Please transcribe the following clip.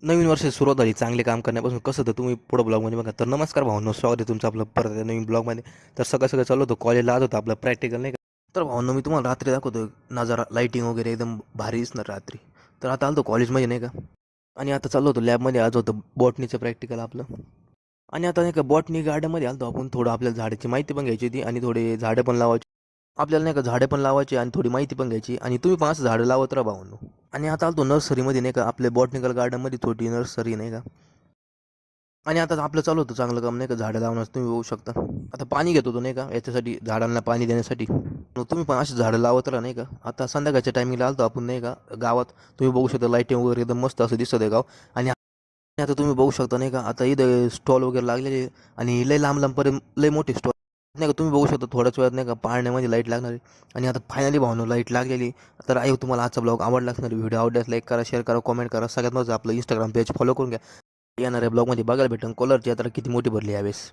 नवीन वर्षाची सुरुवात झाली चांगले काम करण्यापासून कसं तर तुम्ही पुढं ब्लॉगमध्ये बघा. तर नमस्कार भावांनो, स्वागत आहे तुमचं आपलं परत या नवीन ब्लॉगमध्ये. तर सगळं सगळं चालू होतं, कॉलेजला आज होतं आपलं प्रॅक्टिकल नाही का. तर भावांनो मी तुम्हाला रात्री दाखवतो नजारा, लाईटिंग वगैरे एकदम भारी दिसणार रात्री. तर आता आलो कॉलेजमध्ये नाही का, आणि आता चाललो होतो लॅबमध्ये. आज होतं बॉटनीचं प्रॅक्टिकल आपलं. आणि आता नाही का बॉटनी गार्डनमध्ये आलतो आपण. थोडं आपल्याला झाडाची माहिती पण घ्यायची होती आणि थोडे झाडं पण लावायची आपल्याला नाही का. झाडं पण लावायची आणि थोडी माहिती पण घ्यायची, आणि तुम्ही पण असं झाडं लावत राहा भावांनो. आणि आता आलतो नर्सरीमध्ये नाही का, आपल्या बॉटनिकल गार्डनमध्ये छोटी नर्सरी नाही का. आणि आता आपलं चालू होतं चांगलं काम नाही का, झाडं लावण्यास तुम्ही बघू शकता. आता पाणी घेत होतो नाही का याच्यासाठी, झाडांना पाणी देण्यासाठी. मग तुम्ही पण अशी झाडं लावत राहा नाही का. आता संध्याकाळच्या टायमिंगला आलतो आपण नाही का गावात. तुम्ही बघू शकता लाईटिंग वगैरे एकदम मस्त असं दिसत आहे गाव. आणि आता तुम्ही बघू शकता नाही का, आता इथं स्टॉल वगैरे लागलेले आहे. आणि लय लांब लांबपर्यंत लय मोठे स्टॉल नाही का. तुम्ही बघू शकता थोड्याच वेळात नाही का पाळण्यामध्ये लाईट लागणार आहे. आणि आता फायनली भावनो लाईट लागलेली. तर आई तुम्हाला आजचा ब्लॉग आवडला असणार. व्हिडिओ आवडल्यास लाईक करा, शेअर करा, कमेंट करा. सगळ्यात महत्त्वाचं आपलं इंस्टाग्राम पेज फॉलो करून घ्या. येणाऱ्या ब्लॉगमध्ये बघायला भेटेल कोलारची यात्रा किती मोठी भरली यावेळेस.